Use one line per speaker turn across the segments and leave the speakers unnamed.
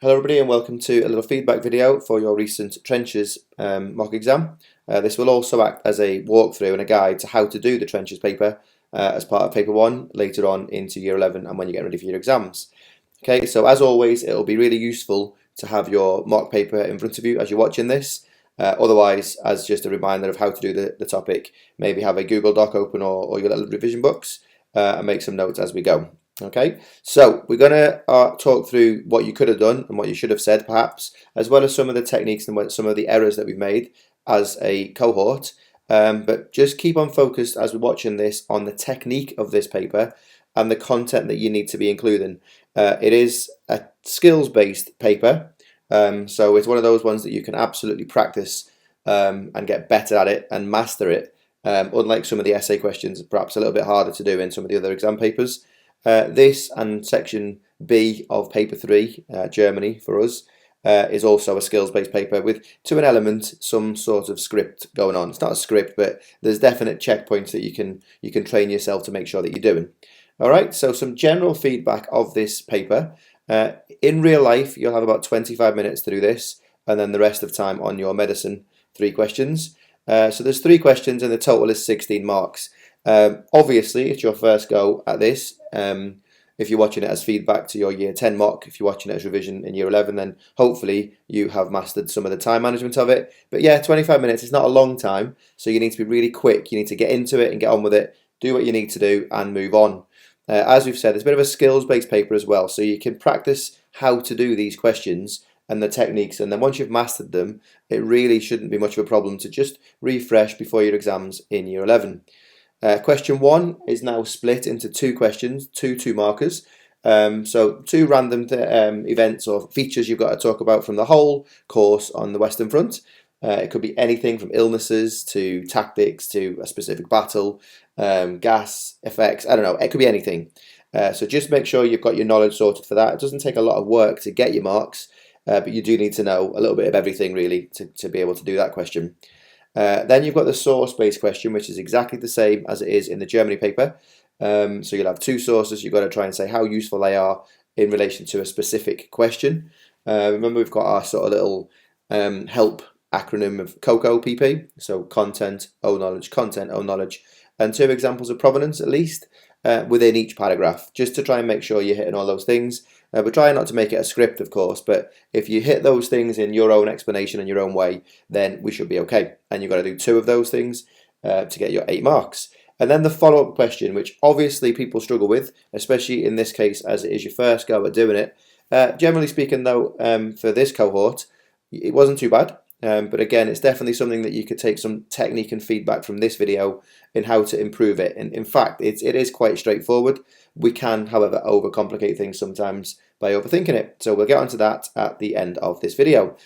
Hello everybody and welcome to a little feedback video for your recent Trenches mock exam. This will also act as a walkthrough and a guide to how to do the Trenches paper as part of paper 1 later on into year 11 and when you get ready for your exams. Okay, so as always it will be really useful to have your mock paper in front of you as you're watching this. Otherwise, as just a reminder of how to do the topic, maybe have a Google Doc open or your little revision books and make some notes as we go. Okay, so we're going to talk through what you could have done and what you should have said perhaps, as well as some of the techniques and some of the errors that we've made as a cohort. But just keep on focused as we're watching this on the technique of this paper and the content that you need to be including. It is a skills-based paper, so it's one of those ones that you can absolutely practice and get better at it and master it, unlike some of the essay questions, perhaps a little bit harder to do in some of the other exam papers. This and Section B of paper 3, Germany for us, is also a skills-based paper with, to an element, some sort of script going on. It's not a script, but there's definite checkpoints that you can train yourself to make sure that you're doing. All right, so some general feedback of this paper. In real life, you'll have about 25 minutes to do this, and then the rest of time on your medicine 3 questions. So there's 3 questions, and the total is 16 marks. Obviously, it's your first go at this. If you're watching it as feedback to your year 10 mock, if you're watching it as revision in year 11, then hopefully you have mastered some of the time management of it. But yeah, 25 minutes is not a long time, so you need to be really quick. You need to get into it and get on with it, do what you need to do and move on. As we've said, it's a bit of a skills-based paper as well, so you can practice how to do these questions and the techniques, and then once you've mastered them, it really shouldn't be much of a problem to just refresh before your exams in year 11. Question 1 is now split into 2 questions, 2 markers. So 2 random events or features you've got to talk about from the whole course on the Western Front. It could be anything from illnesses to tactics to a specific battle, gas effects, I don't know, it could be anything. So just make sure you've got your knowledge sorted for that. It doesn't take a lot of work to get your marks, but you do need to know a little bit of everything really to be able to do that question. Then you've got the source-based question, which is exactly the same as it is in the Germany paper. So you'll have 2 sources. You've got to try and say how useful they are in relation to a specific question. Remember, we've got our sort of little help acronym of COCO PP. So content, O knowledge, content, O knowledge, and 2 examples of provenance at least within each paragraph, just to try and make sure you're hitting all those things. We're trying not to make it a script, of course, but if you hit those things in your own explanation and your own way, then we should be okay. And you've got to do 2 of those things to get your 8 marks. And then the follow-up question, which obviously people struggle with, especially in this case as it is your first go at doing it. Generally speaking, though, for this cohort, it wasn't too bad. But again, it's definitely something that you could take some technique and feedback from this video in how to improve it. And in fact, it is quite straightforward. We can, however, overcomplicate things sometimes by overthinking it. So we'll get onto that at the end of this video.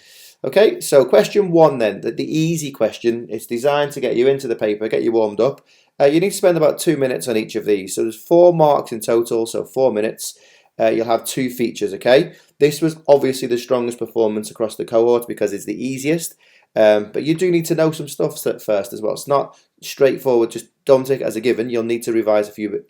Okay, so question 1 then, the easy question. It's designed to get you into the paper, get you warmed up. You need to spend about 2 minutes on each of these. So there's 4 marks in total, so 4 minutes. You'll have 2 features, okay? This was obviously the strongest performance across the cohort because it's the easiest, but you do need to know some stuff first as well. It's not straightforward, just don't take it as a given. You'll need to revise a few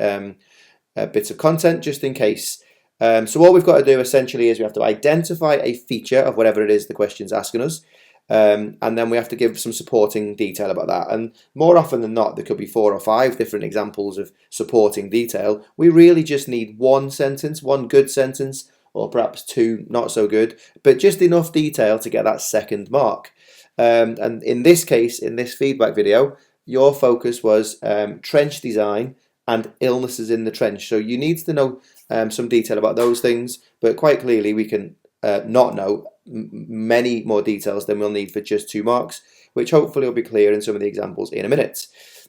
bits of content just in case. So all we've got to do essentially is we have to identify a feature of whatever it is the question's asking us, and then we have to give some supporting detail about that. And more often than not, there could be 4 or 5 different examples of supporting detail. We really just need 1 sentence, 1 good sentence, or perhaps 2 not so good, but just enough detail to get that 2nd mark. And in this case, in this feedback video, your focus was trench design and illnesses in the trench. So you need to know some detail about those things, but quite clearly we can not know many more details than we'll need for just 2 marks, which hopefully will be clear in some of the examples in a minute.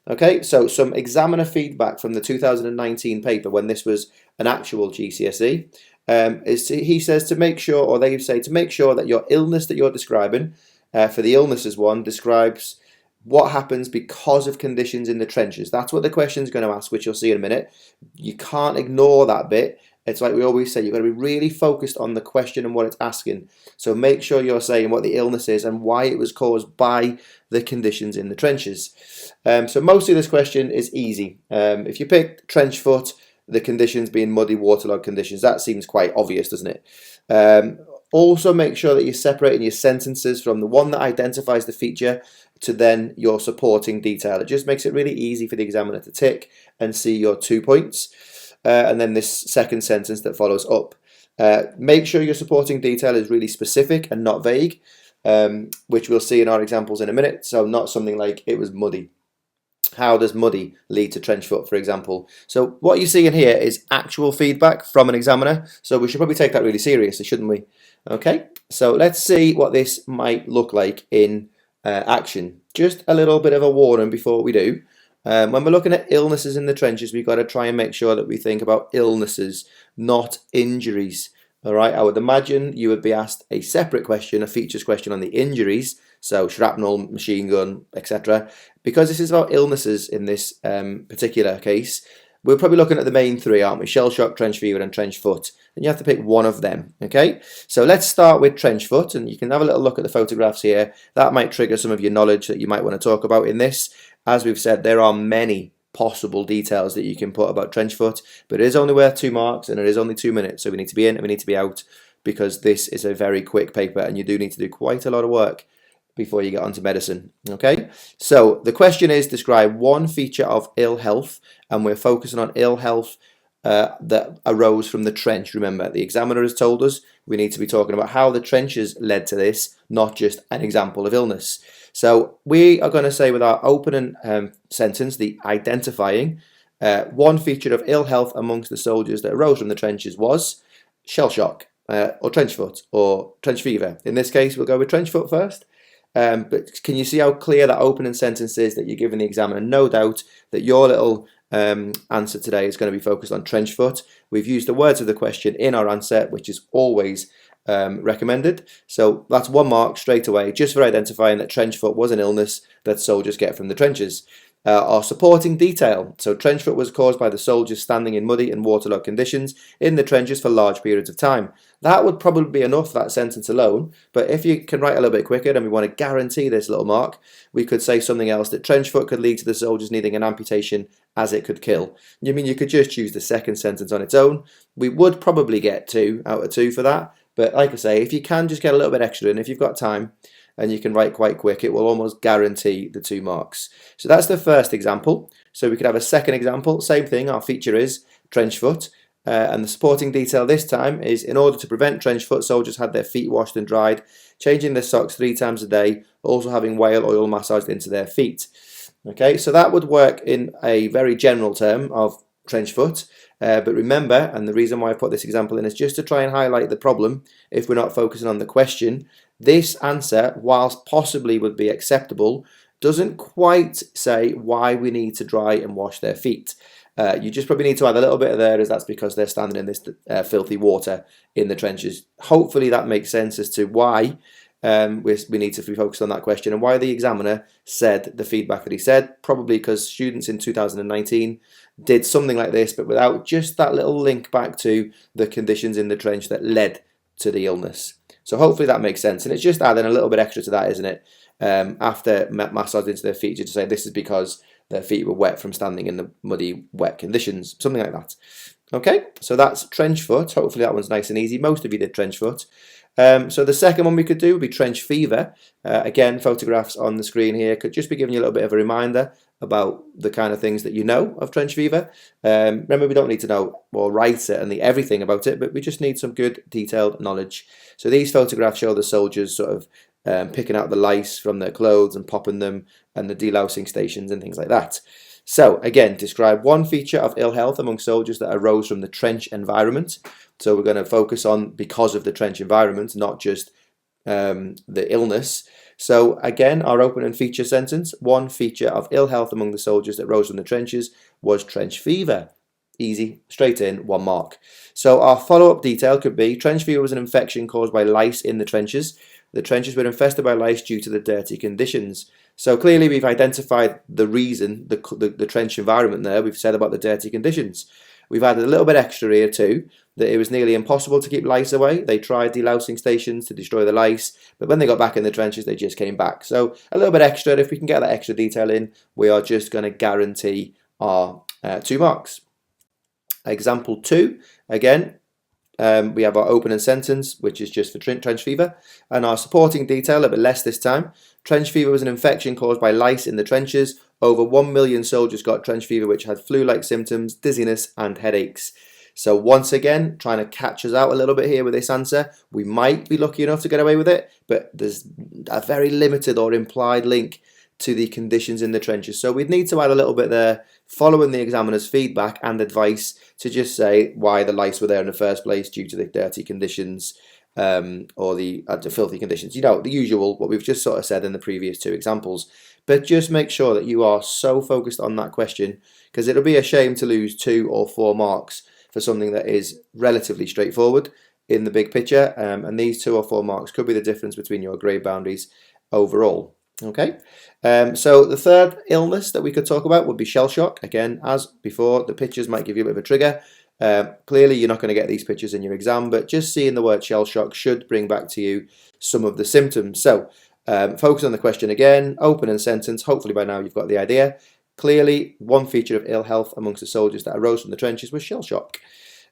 Okay, so some examiner feedback from the 2019 paper when this was an actual GCSE. He says to make sure, or they say to make sure that your illness that you're describing, for the illnesses one, describes what happens because of conditions in the trenches. That's what the question's going to ask, which you'll see in a minute. You can't ignore that bit. It's like we always say, you've got to be really focused on the question and what it's asking. So make sure you're saying what the illness is and why it was caused by the conditions in the trenches. So mostly this question is easy. If you pick trench foot, the conditions being muddy, waterlogged conditions, that seems quite obvious, doesn't it? Also make sure that you're separating your sentences from the one that identifies the feature to then your supporting detail. It just makes it really easy for the examiner to tick and see your 2 points, and then this second sentence that follows up. Make sure your supporting detail is really specific and not vague, which we'll see in our examples in a minute. So not something like it was muddy. How does muddy lead to trench foot, for example? So what you see in here is actual feedback from an examiner. So we should probably take that really seriously, shouldn't we? Okay, so let's see what this might look like in action. Just a little bit of a warning before we do. When we're looking at illnesses in the trenches, we've got to try and make sure that we think about illnesses, not injuries. All right, I would imagine you would be asked a separate question, a features question on the injuries, so shrapnel, machine gun, etc. Because this is about illnesses in this particular case, we're probably looking at the main three, aren't we? Shell shock, trench fever, and trench foot. And you have to pick one of them, okay? So let's start with trench foot, and you can have a little look at the photographs here. That might trigger some of your knowledge that you might want to talk about in this. As we've said, there are many possible details that you can put about trench foot, but it is only worth 2 marks and it is only 2 minutes, so we need to be in and we need to be out, because this is a very quick paper and you do need to do quite a lot of work before you get onto medicine. Okay, so the question is, describe one feature of ill health, and we're focusing on ill health that arose from the trench. Remember, the examiner has told us we need to be talking about how the trenches led to this, not just an example of illness. So we are going to say with our opening sentence, the identifying, one feature of ill health amongst the soldiers that arose from the trenches was shell shock, or trench foot, or trench fever. In this case, we'll go with trench foot first. But can you see how clear that opening sentence is, that you're giving the examiner no doubt that your little answer today is going to be focused on trench foot? We've used the words of the question in our answer, which is always recommended. So that's 1 mark straight away, just for identifying that trench foot was an illness that soldiers get from the trenches. Our supporting detail. So trench foot was caused by the soldiers standing in muddy and waterlogged conditions in the trenches for large periods of time. That would probably be enough, that sentence alone, but if you can write a little bit quicker and we want to guarantee this little mark, we could say something else, that trench foot could lead to the soldiers needing an amputation as it could kill. You mean you could just choose the second sentence on its own? We would probably get 2 out of 2 for that, but like I say, if you can just get a little bit extra in, if you've got time, and you can write quite quick, it will almost guarantee the 2 marks. So that's the first example. So we could have a second example, same thing, our feature is trench foot, and the supporting detail this time is, in order to prevent trench foot, soldiers had their feet washed and dried, changing their socks 3 times a day, also having whale oil massaged into their feet. Okay, so that would work in a very general term of trench foot, but remember, and the reason why I put this example in is just to try and highlight the problem if we're not focusing on the question. This answer, whilst possibly would be acceptable, doesn't quite say why we need to dry and wash their feet. You just probably need to add a little bit of there, as that's because they're standing in this filthy water in the trenches. Hopefully that makes sense as to why we need to be focused on that question, and why the examiner said the feedback that he said. Probably because students in 2019 did something like this, but without just that little link back to the conditions in the trench that led to the illness. So hopefully that makes sense, and it's just adding a little bit extra to that, isn't it? After massage into their feet, to say this is because their feet were wet from standing in the muddy, wet conditions, something like that. Okay, so that's trench foot. Hopefully that one's nice and easy. Most of you did trench foot. So the second one we could do would be trench fever. Again, photographs on the screen here could just be giving you a little bit of a reminder about the kind of things that you know of trench fever. Remember, we don't need to know or write it and everything about it, but we just need some good detailed knowledge. So these photographs show the soldiers sort of picking out the lice from their clothes and popping them, and the delousing stations and things like that. So again, describe one feature of ill health among soldiers that arose from the trench environment. So we're going to focus on because of the trench environment, not just the illness. So again, our opening feature sentence, one feature of ill health among the soldiers that rose from the trenches was trench fever. Easy, straight in, 1 mark. So our follow-up detail could be, trench fever was an infection caused by lice in the trenches. The trenches were infested by lice due to the dirty conditions. So clearly we've identified the reason, the trench environment there. We've said about the dirty conditions. We've added a little bit extra here too, that it was nearly impossible to keep lice away. They tried delousing stations to destroy the lice, but when they got back in the trenches, they just came back. So a little bit extra. If we can get that extra detail in, we are just going to guarantee our 2 marks. Example 2, again, we have our opening sentence, which is just for trench fever, and our supporting detail, a bit less this time. Trench fever was an infection caused by lice in the trenches. Over 1 million soldiers got trench fever, which had flu-like symptoms, dizziness, and headaches. So once again, trying to catch us out a little bit here with this answer. We might be lucky enough to get away with it, but there's a very limited or implied link to the conditions in the trenches. So we'd need to add a little bit there, following the examiner's feedback and advice, to just say why the lice were there in the first place due to the dirty conditions or the filthy conditions. You know, the usual, what we've just sort of said in the previous two examples. But just make sure that you are so focused on that question, because it'll be a shame to lose 2 or 4 marks for something that is relatively straightforward in the big picture. And these 2 or 4 marks could be the difference between your grade boundaries overall. Okay, so the third illness that we could talk about would be shell shock. Again, as before, the pictures might give you a bit of a trigger. Clearly, you're not going to get these pictures in your exam, but just seeing the word shell shock should bring back to you some of the symptoms. So, focus on the question again, opening sentence. Hopefully by now you've got the idea. Clearly, one feature of ill health amongst the soldiers that arose from the trenches was shell shock.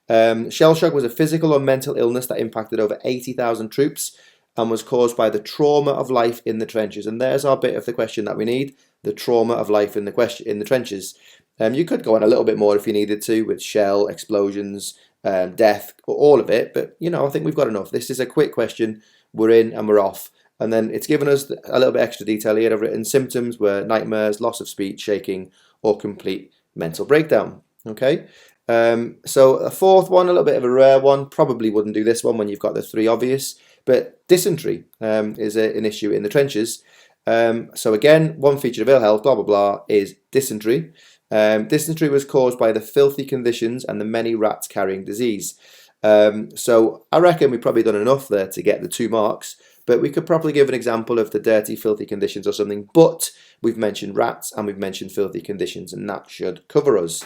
Shell shock was a physical or mental illness that impacted over 80,000 troops and was caused by the trauma of life in the trenches. And there's our bit of the question that we need, the trauma of life in the trenches. You could go on a little bit more if you needed to, with shell, explosions, death, all of it. But, you know, I think we've got enough. This is a quick question. We're in and we're off. And then it's given us a little bit extra detail here. I've written symptoms were nightmares, loss of speech, shaking, or complete mental breakdown. Okay. So a fourth one, a little bit of a rare one. Probably wouldn't do this one when you've got the 3 obvious. But dysentery is an issue in the trenches. So again, one feature of ill health, blah, blah, blah, is dysentery. Dysentery was caused by the filthy conditions and the many rats carrying disease. So I reckon we've probably done enough there to get the 2 marks. But we could probably give an example of the dirty, filthy conditions or something. But we've mentioned rats and we've mentioned filthy conditions, and that should cover us.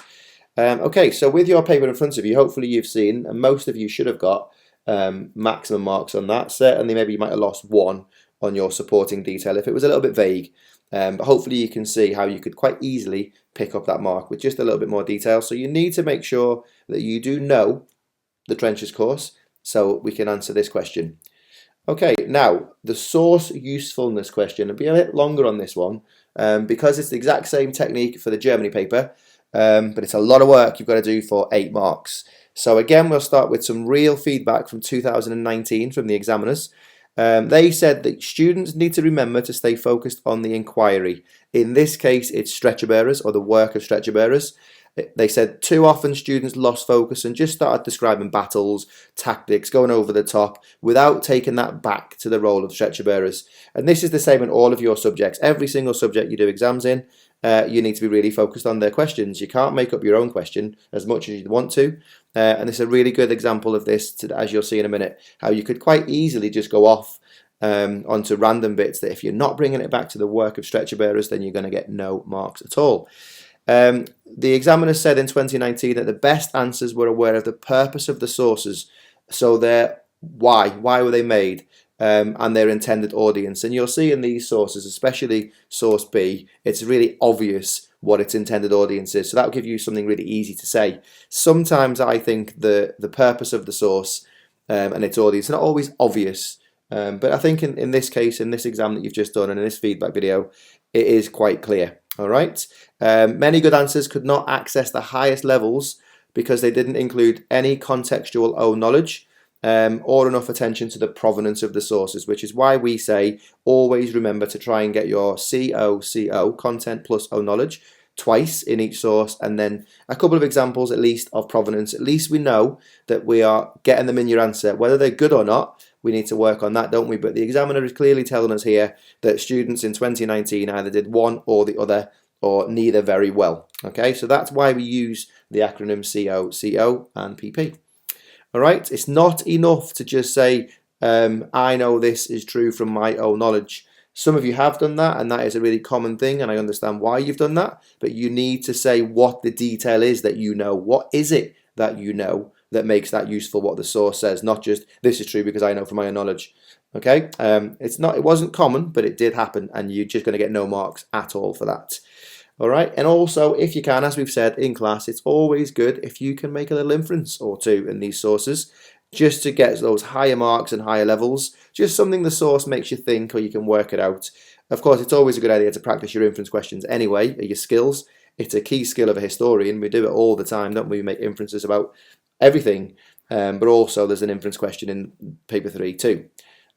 Okay, so with your paper in front of you, hopefully you've seen, and most of you should have got maximum marks on that. Certainly, maybe you might have lost 1 on your supporting detail if it was a little bit vague. But hopefully you can see how you could quite easily pick up that mark with just a little bit more detail. So you need to make sure that you do know the trenches course so we can answer this question. Okay, now the source usefulness question. It'll be a bit longer on this one because it's the exact same technique for the Germany paper, but it's a lot of work you've got to do for 8 marks. So again, we'll start with some real feedback from 2019 from the examiners. They said that students need to remember to stay focused on the inquiry. In this case, it's stretcher bearers or the work of stretcher bearers. They said too often students lost focus and just started describing battles, tactics, going over the top without taking that back to the role of stretcher bearers. And this is the same in all of your subjects. Every single subject you do exams in, you need to be really focused on their questions. You can't make up your own question as much as you want to. And this is a really good example of this, as you'll see in a minute, how you could quite easily just go off onto random bits that if you're not bringing it back to the work of stretcher bearers, then you're going to get no marks at all. The examiner said in 2019 that the best answers were aware of the purpose of the sources, so their why were they made, and their intended audience. And you'll see in these sources, especially source B, it's really obvious what its intended audience is. So that'll give you something really easy to say. Sometimes I think the purpose of the source and its audience is not always obvious, but I think in this case, in this exam that you've just done and in this feedback video, it is quite clear. All right. Many good answers could not access the highest levels because they didn't include any contextual own knowledge or enough attention to the provenance of the sources, which is why we say always remember to try and get your COCO, content plus own knowledge, twice in each source, and then a couple of examples at least of provenance. At least we know that we are getting them in your answer. Whether they're good or not, we need to work on that, don't we? But the examiner is clearly telling us here that students in 2019 either did one or the other or neither very well. Okay, so that's why we use the acronym COCO and PP. All right, it's not enough to just say, I know this is true from my own knowledge. Some of you have done that, and that is a really common thing, and I understand why you've done that, but you need to say what the detail is that you know. What is it that you know that makes that useful, what the source says, not just this is true because I know from my own knowledge. Okay, it wasn't common, but it did happen, and you're just going to get no marks at all for that. All right, and also if you can, as we've said in class, it's always good if you can make a little inference or two in these sources. just to get those higher marks and higher levels. Just something the source makes you think, or you can work it out. Of course, it's always a good idea to practice your inference questions anyway, your skills. It's a key skill of a historian. We do it all the time, don't we? We make inferences about everything, but also there's an inference question in paper 3 too.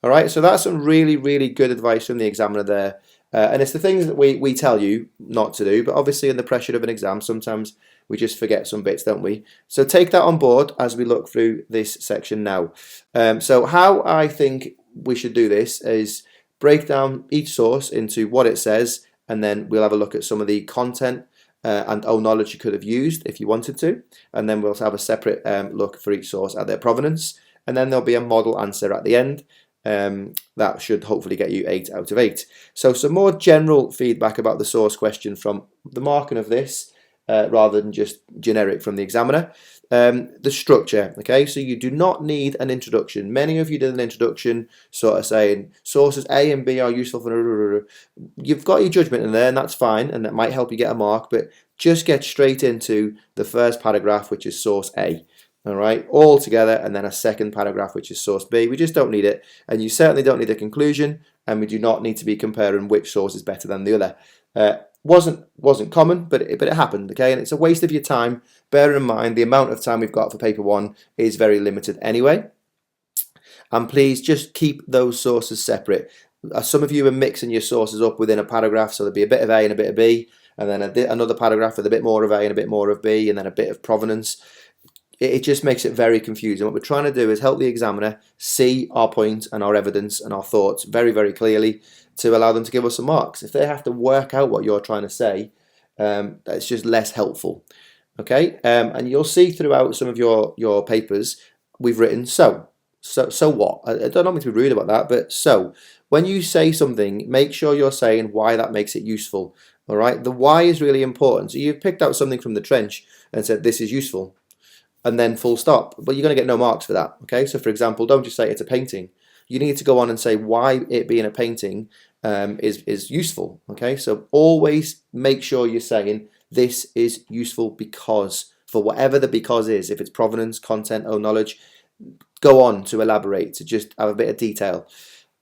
All right, so that's some really, really good advice from the examiner there. And it's the things that we tell you not to do, but obviously in the pressure of an exam, sometimes we just forget some bits, don't we? So take that on board as we look through this section now. So how I think we should do this is break down each source into what it says, and then we'll have a look at some of the content and knowledge you could have used if you wanted to, and then we'll have a separate look for each source at their provenance, and then there'll be a model answer at the end. That should hopefully get you 8 out of 8. So some more general feedback about the source question from the marking of this, rather than just generic from the examiner. The structure, okay, so you do not need an introduction. Many of you did an introduction sort of saying sources A and B are useful for, you've got your judgment in there, and that's fine, and that might help you get a mark, but just get straight into the first paragraph, which is source A. All right, all together, and then a second paragraph, which is source B. We just don't need it, and you certainly don't need a conclusion, and we do not need to be comparing which source is better than the other. Wasn't common, but it happened, okay? And it's a waste of your time. Bear in mind the amount of time we've got for paper 1 is very limited anyway. And please just keep those sources separate. Some of you are mixing your sources up within a paragraph, so there'll be a bit of A and a bit of B, and then another paragraph with a bit more of A and a bit more of B, and then a bit of provenance. It just makes it very confusing. What we're trying to do is help the examiner see our point and our evidence and our thoughts very, very clearly to allow them to give us some marks. If they have to work out what you're trying to say, that's just less helpful. Okay, and you'll see throughout some of your papers, we've written so what? I don't mean to be rude about that, but so when you say something, make sure you're saying why that makes it useful. All right, the why is really important. So you've picked out something from the trench and said this is useful, and then full stop, but you're going to get no marks for that. Okay, so for example, don't just say it's a painting. You need to go on and say why it being a painting is useful. Okay, so always make sure you're saying this is useful because, for whatever the because is. If it's provenance, content, or knowledge, go on to elaborate, to just have a bit of detail.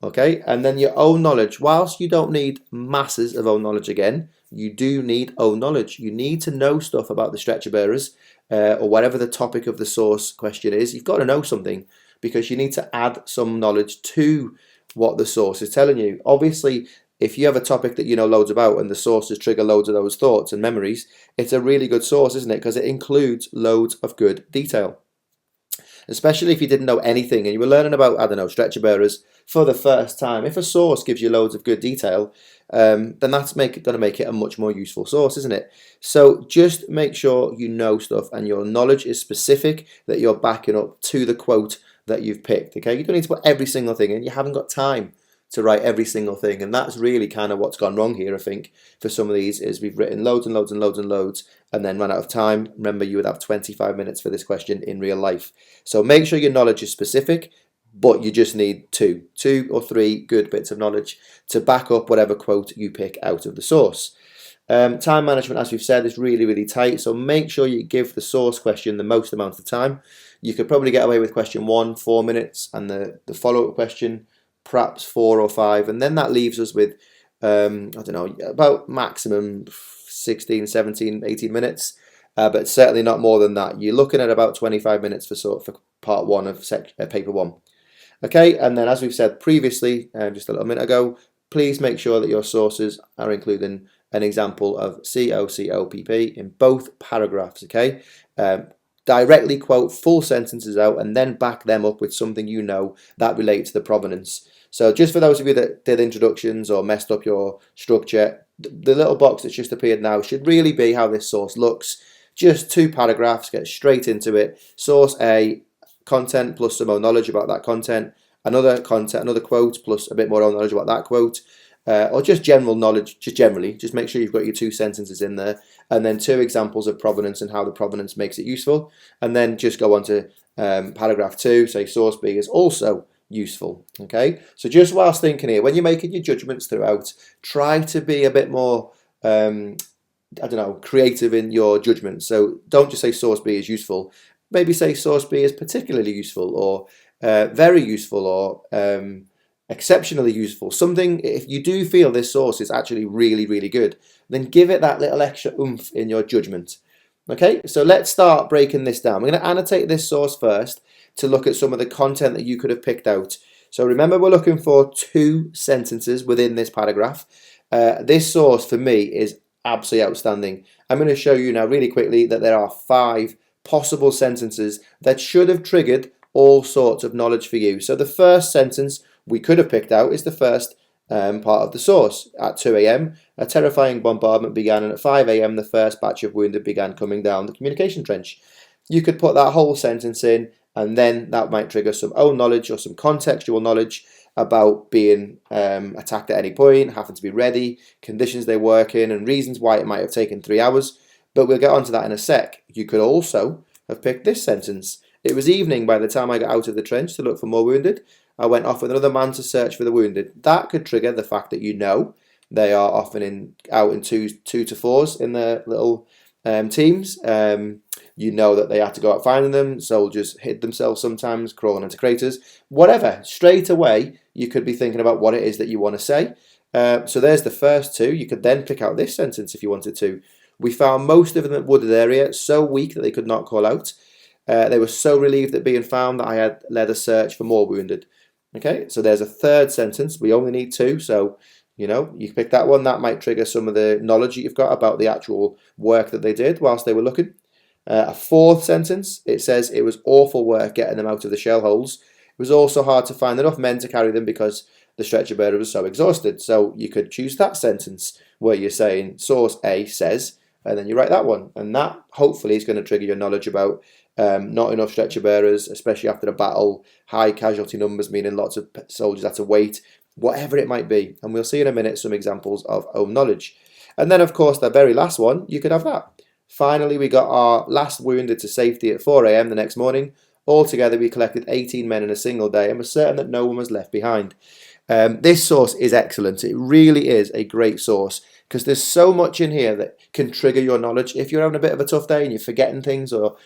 Okay, and then your own knowledge. Whilst you don't need masses of own knowledge again, you do need own knowledge. You need to know stuff about the stretcher bearers, or whatever the topic of the source question is. You've got to know something, because you need to add some knowledge to what the source is telling you. Obviously, if you have a topic that you know loads about and the sources trigger loads of those thoughts and memories, it's a really good source, isn't it? Because it includes loads of good detail. Especially if you didn't know anything and you were learning about, I don't know, stretcher bearers for the first time. If a source gives you loads of good detail, then that's going to make it a much more useful source, isn't it? So just make sure you know stuff and your knowledge is specific, that you're backing up to the quote that you've picked. Okay, you don't need to put every single thing in. You haven't got time to write every single thing, and that's really kind of what's gone wrong here, I think, for some of these, is we've written loads and loads and loads and loads and then run out of time. Remember, you would have 25 minutes for this question in real life. So make sure your knowledge is specific, but you just need two or three good bits of knowledge to back up whatever quote you pick out of the source. Time management, as we've said, is really, really tight, so make sure you give the source question the most amount of time. You could probably get away with question 1, 4 minutes, and the follow-up question perhaps 4 or 5, and then that leaves us with I don't know, about maximum 16, 17, 18 minutes, but certainly not more than that. You're looking at about 25 minutes for part 1 of paper 1. Okay, and then as we've said previously, just a little minute ago, please make sure that your sources are including an example of COPP in both paragraphs. Okay, directly quote full sentences out and then back them up with something you know that relates to the provenance. So just for those of you that did introductions or messed up your structure, the little box that's just appeared now should really be how this source looks. Just 2 paragraphs, get straight into it. Source A, content plus some more knowledge about that content. Another quote plus a bit more knowledge about that quote. Or just general knowledge, just make sure you've got your 2 sentences in there, and then 2 examples of provenance and how the provenance makes it useful, and then just go on to paragraph 2, say source B is also useful. Okay, so just whilst thinking here, when you're making your judgments throughout, try to be a bit more I don't know, creative in your judgment. So don't just say source B is useful. maybe say source B is particularly useful, or very useful, or exceptionally useful. Something, if you do feel this source is actually really, really good, then give it that little extra oomph in your judgment. Okay, so let's start breaking this down. We're going to annotate this source first to look at some of the content that you could have picked out. So remember, we're looking for 2 sentences within this paragraph. This source for me is absolutely outstanding. I'm going to show you now really quickly that there are 5 possible sentences that should have triggered all sorts of knowledge for you. So the first sentence we could have picked out is the first part of the source. At 2 a.m, a terrifying bombardment began, and at 5 a.m, the first batch of wounded began coming down the communication trench. You could put that whole sentence in, and then that might trigger some own knowledge or some contextual knowledge about being attacked at any point, having to be ready, conditions they work in, and reasons why it might have taken 3 hours. But we'll get onto that in a sec. You could also have picked this sentence. It was evening by the time I got out of the trench to look for more wounded. I went off with another man to search for the wounded. That could trigger the fact that you know they are often out in two to fours in their little teams. You know that they had to go out finding them. Soldiers hid themselves sometimes, crawling into craters. Whatever. Straight away, you could be thinking about what it is that you want to say. So there's the first 2. You could then pick out this sentence if you wanted to. We found most of them in the wooded area, so weak that they could not call out. They were so relieved at being found that I had led a search for more wounded. Okay, so there's a third sentence. We only need 2, so you pick that one. That might trigger some of the knowledge that you've got about the actual work that they did whilst they were looking. A fourth sentence, it says it was awful work getting them out of the shell holes. It was also hard to find enough men to carry them because the stretcher bearer was so exhausted. So you could choose that sentence where you're saying source A says, and then you write that one, and that hopefully is going to trigger your knowledge about not enough stretcher bearers, especially after a battle, high casualty numbers, meaning lots of soldiers had to wait, whatever it might be. And we'll see in a minute some examples of own knowledge. And then, of course, the very last one, you could have that. Finally, we got our last wounded to safety at 4 a.m. the next morning. Altogether, we collected 18 men in a single day and were certain that no one was left behind. This source is excellent. It really is a great source because there's so much in here that can trigger your knowledge. If you're having a bit of a tough day and you're forgetting things, or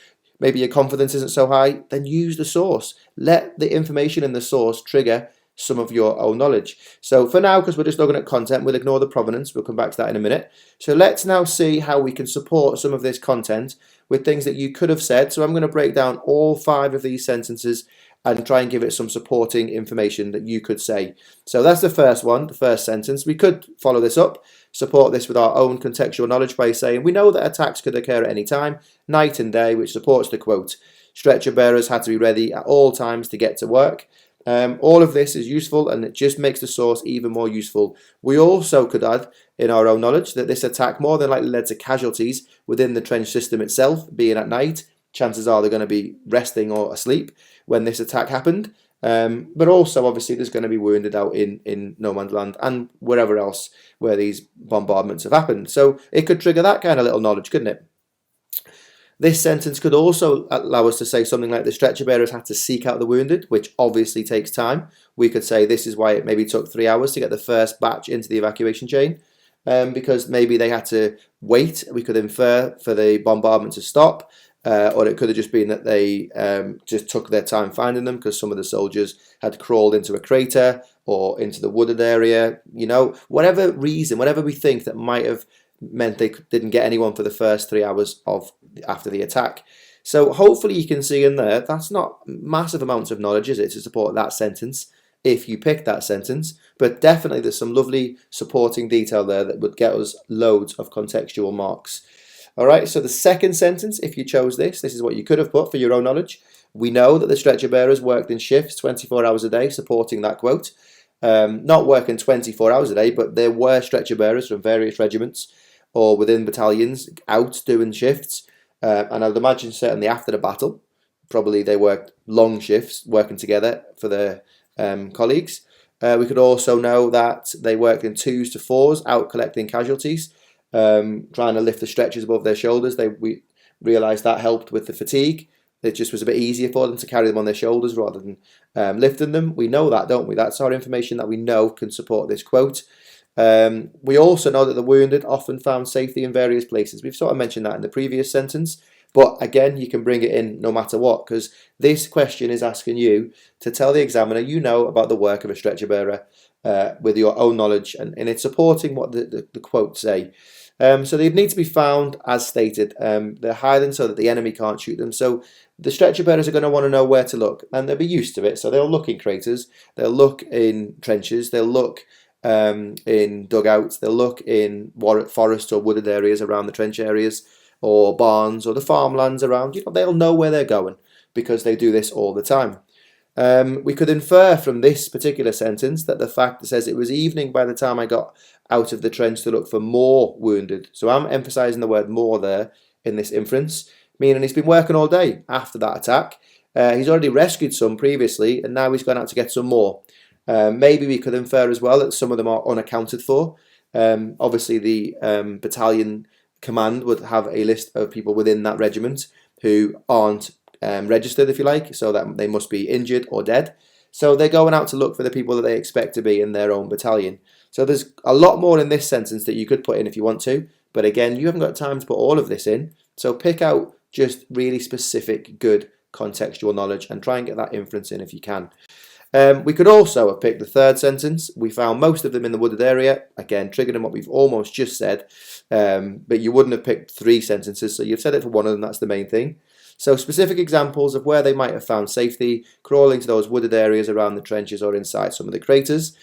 maybe your confidence isn't so high, then use the source. Let the information in the source trigger some of your own knowledge. So for now, because we're just looking at content, we'll ignore the provenance. We'll come back to that in a minute. So let's now see how we can support some of this content with things that you could have said. So I'm going to break down all 5 of these sentences and try and give it some supporting information that you could say. So that's the first one, the first sentence. We could follow this up, support this with our own contextual knowledge by saying, we know that attacks could occur at any time, night and day, which supports the quote. Stretcher bearers had to be ready at all times to get to work. All of this is useful, and it just makes the source even more useful. We also could add in our own knowledge that this attack more than likely led to casualties within the trench system itself, being at night. Chances are they're going to be resting or asleep when this attack happened. But also, obviously, there's going to be wounded out in no man's land and wherever else where these bombardments have happened. So it could trigger that kind of little knowledge, couldn't it? This sentence could also allow us to say something like the stretcher bearers had to seek out the wounded, which obviously takes time. We could say this is why it maybe took 3 hours to get the first batch into the evacuation chain, because maybe they had to wait. We could infer for the bombardment to stop, or it could have just been that they just took their time finding them because some of the soldiers had crawled into a crater or into the wooded area. Whatever reason, whatever we think that might have meant they didn't get anyone for the first 3 hours after the attack. So hopefully you can see in there, that's not massive amounts of knowledge, is it, to support that sentence if you pick that sentence, but definitely there's some lovely supporting detail there that would get us loads of contextual marks. Alright, so the second sentence, if you chose this is what you could have put for your own knowledge. We know that the stretcher bearers worked in shifts 24 hours a day, supporting that quote. Not working 24 hours a day, but there were stretcher bearers from various regiments or within battalions out doing shifts, and I'd imagine certainly after the battle probably they worked long shifts working together for their colleagues. We could also know that they worked in 2s to 4s out collecting casualties, trying to lift the stretchers above their shoulders. We realised that helped with the fatigue. It just was a bit easier for them to carry them on their shoulders rather than lifting them. We know that, don't we? That's our information that we know can support this quote. We also know that the wounded often found safety in various places. We've sort of mentioned that in the previous sentence, But again, you can bring it in no matter what, because this question is asking you to tell the examiner you know about the work of a stretcher bearer with your own knowledge, and it's supporting what the quotes say. So they need to be found as stated. They're hiding so that the enemy can't shoot them. So the stretcher bearers are going to want to know where to look, and they'll be used to it. So they'll look in craters, they'll look in trenches, they'll look in dugouts, they'll look in forest or wooded areas around the trench areas, or barns or the farmlands around. They'll know where they're going because they do this all the time. We could infer from this particular sentence that the fact that says it was evening by the time I got out of the trench to look for more wounded. So I'm emphasising the word more there in this inference, meaning he's been working all day after that attack. He's already rescued some previously, and now he's gone out to get some more. Maybe we could infer as well that some of them are unaccounted for. Obviously, the battalion command would have a list of people within that regiment who aren't registered, if you like, so that they must be injured or dead. So they're going out to look for the people that they expect to be in their own battalion. So there's a lot more in this sentence that you could put in if you want to, but again, you haven't got time to put all of this in. So pick out just really specific, good contextual knowledge and try and get that inference in if you can. We could also have picked the third sentence. We found most of them in the wooded area, again triggering what we've almost just said, but you wouldn't have picked three sentences, so you've said it for one of them. That's the main thing. So specific examples of where they might have found safety: crawling to those wooded areas around the trenches or inside some of the craters.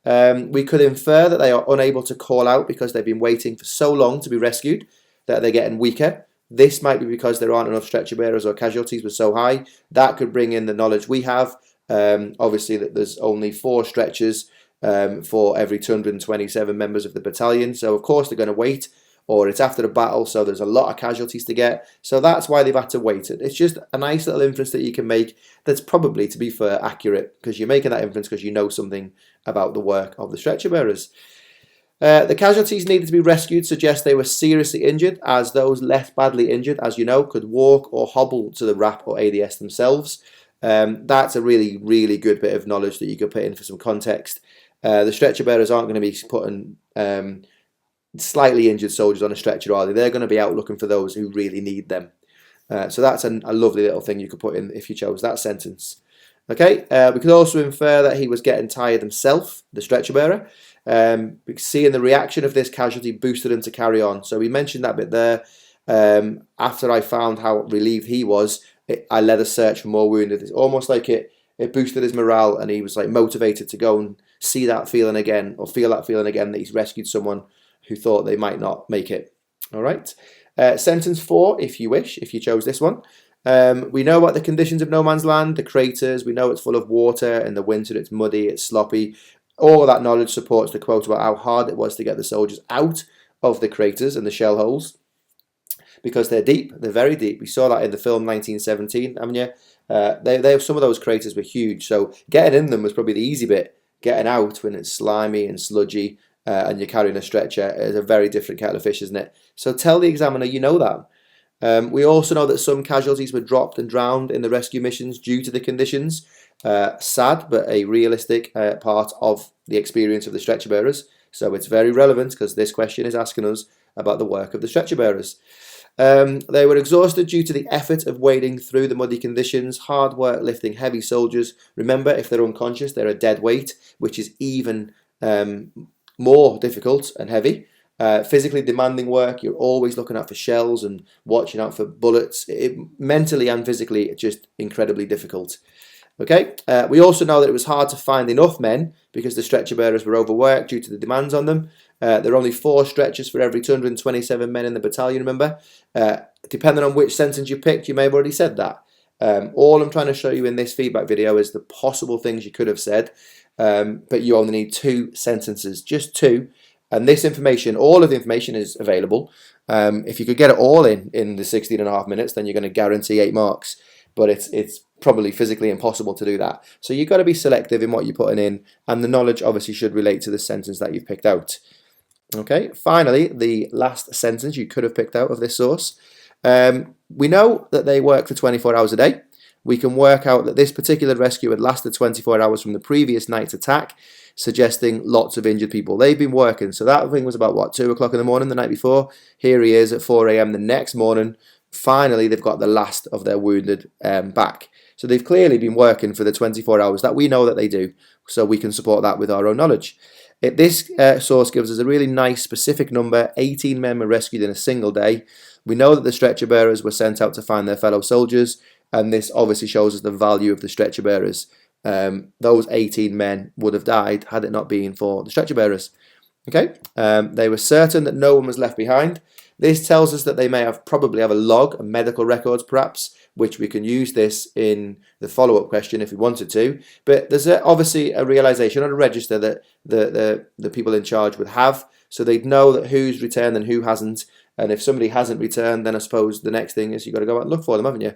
We could infer that they are unable to call out because they've been waiting for so long to be rescued that they're getting weaker. This might be because there aren't enough stretcher bearers or casualties were so high. That could bring in the knowledge we have. Obviously that there's only 4 stretchers for every 227 members of the battalion, so of course they're going to wait, or it's after a battle, so there's a lot of casualties to get, so that's why they've had to wait. It's just a nice little inference that you can make that's probably, to be fair, accurate, because you're making that inference because you know something about the work of the stretcher bearers. The casualties needed to be rescued suggest they were seriously injured, as those less badly injured, as you know, could walk or hobble to the RAP or ADS themselves. That's a really, really good bit of knowledge that you could put in for some context. The stretcher bearers aren't going to be putting slightly injured soldiers on a stretcher, are they? They're going to be out looking for those who really need them. So that's a lovely little thing you could put in if you chose that sentence. Okay, we could also infer that he was getting tired himself, the stretcher bearer. Seeing the reaction of this casualty boosted him to carry on. So we mentioned that bit there. After I found how relieved he was, I led a search for more wounded. It's almost like it boosted his morale, and he was like motivated to go and see that feeling again, or feel that feeling again, that he's rescued someone who thought they might not make it. All right. Sentence 4, if you wish, if you chose this one. We know about the conditions of no man's land, the craters. We know it's full of water. In the winter, it's muddy, it's sloppy. All of that knowledge supports the quote about how hard it was to get the soldiers out of the craters and the shell holes, because they're deep, they're very deep. We saw that in the film 1917, haven't you? Some of those craters were huge, so getting in them was probably the easy bit. Getting out when it's slimy and sludgy and you're carrying a stretcher is a very different kettle of fish, isn't it? So tell the examiner you know that. We also know that some casualties were dropped and drowned in the rescue missions due to the conditions. Sad, but a realistic part of the experience of the stretcher bearers. So it's very relevant because this question is asking us about the work of the stretcher bearers. They were exhausted due to the effort of wading through the muddy conditions, hard work lifting heavy soldiers. Remember, if they're unconscious, they're a dead weight, which is even more difficult and heavy. Physically demanding work. You're always looking out for shells and watching out for bullets. Mentally and physically, it's just incredibly difficult. Okay. We also know that it was hard to find enough men because the stretcher bearers were overworked due to the demands on them. There are only 4 stretchers for every 227 men in the battalion, remember? Depending on which sentence you picked, you may have already said that. All I'm trying to show you in this feedback video is the possible things you could have said, but you only need 2 sentences, just 2. And this information, all of the information is available. If you could get it all in the 16.5 minutes, then you're going to guarantee 8 marks. But it's probably physically impossible to do that. So you've got to be selective in what you're putting in, and the knowledge obviously should relate to the sentence that you've picked out. Okay, finally, the last sentence you could have picked out of this source. We know that they work for 24 hours a day. We can work out that this particular rescue had lasted 24 hours from the previous night's attack, suggesting lots of injured people. They've been working. So that thing was about, what, 2 o'clock in the morning the night before? Here he is at 4 a.m. the next morning, finally they've got the last of their wounded back. So they've clearly been working for the 24 hours that we know that they do, so we can support that with our own knowledge. This source gives us a really nice specific number. 18 men were rescued in a single day. We know that the stretcher bearers were sent out to find their fellow soldiers, and this obviously shows us the value of the stretcher bearers. Those 18 men would have died had it not been for the stretcher bearers. Okay, they were certain that no one was left behind. This tells us that they may have probably have a log, a medical records perhaps, which we can use this in the follow-up question if we wanted to. But there's obviously a realization on a register that the people in charge would have, so they'd know that who's returned and who hasn't. And if somebody hasn't returned, then I suppose the next thing is you've got to go out and look for them, haven't you?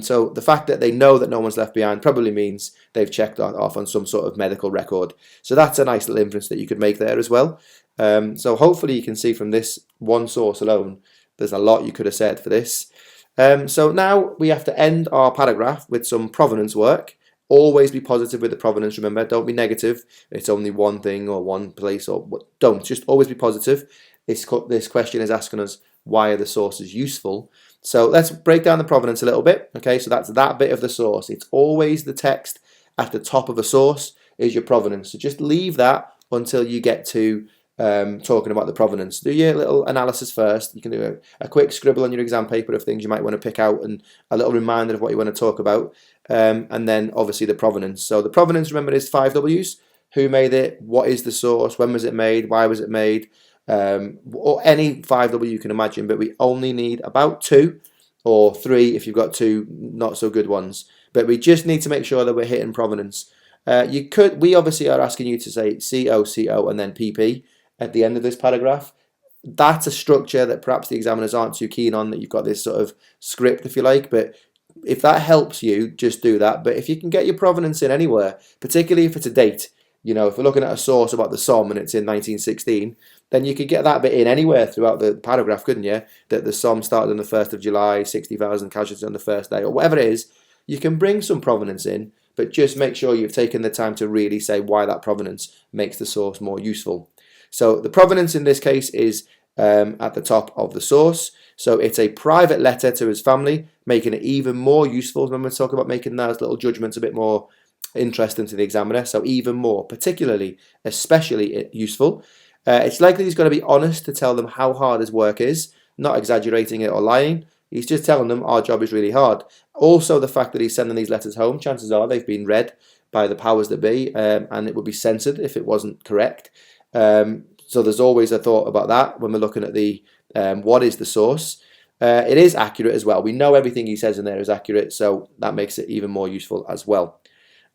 So the fact that they know that no one's left behind probably means they've checked off on some sort of medical record. So that's a nice little inference that you could make there as well. So hopefully you can see from this one source alone, there's a lot you could have said for this. So now we have to end our paragraph with some provenance work. Always be positive with the provenance, remember, don't be negative. It's only one thing or one place, or don't, just always be positive. This question is asking us, why are the sources useful? So let's break down the provenance a little bit. Okay, so that's that bit of the source. It's always the text at the top of a source is your provenance. So just leave that until you get to talking about the provenance. Do your little analysis first. You can do a quick scribble on your exam paper of things you might want to pick out and a little reminder of what you want to talk about. And then obviously the provenance. So the provenance, remember, is 5 W's. Who made it? What is the source? When was it made? Why was it made? Or any 5W you can imagine, but we only need about 2 or 3 if you've got 2 not so good ones. But we just need to make sure that we're hitting provenance. We obviously are asking you to say CO, CO, and then PP at the end of this paragraph. That's a structure that perhaps the examiners aren't too keen on, that you've got this sort of script, if you like, but if that helps you, just do that. But if you can get your provenance in anywhere, particularly if it's a date, you know, if we're looking at a source about the Somme and it's in 1916, then you could get that bit in anywhere throughout the paragraph, couldn't you? That the Somme started on the 1st of July, 60,000 casualties on the first day, or whatever it is. You can bring some provenance in, but just make sure you've taken the time to really say why that provenance makes the source more useful. So the provenance in this case is at the top of the source. So it's a private letter to his family, making it even more useful when we talk about making those little judgments a bit more interesting to the examiner. So even more, particularly, especially useful. It's likely he's going to be honest to tell them how hard his work is, not exaggerating it or lying. He's just telling them our job is really hard. Also, the fact that he's sending these letters home, chances are they've been read by the powers that be, and it would be censored if it wasn't correct. So there's always a thought about that when we're looking at the what is the source. It is accurate as well. We know everything he says in there is accurate, so that makes it even more useful as well.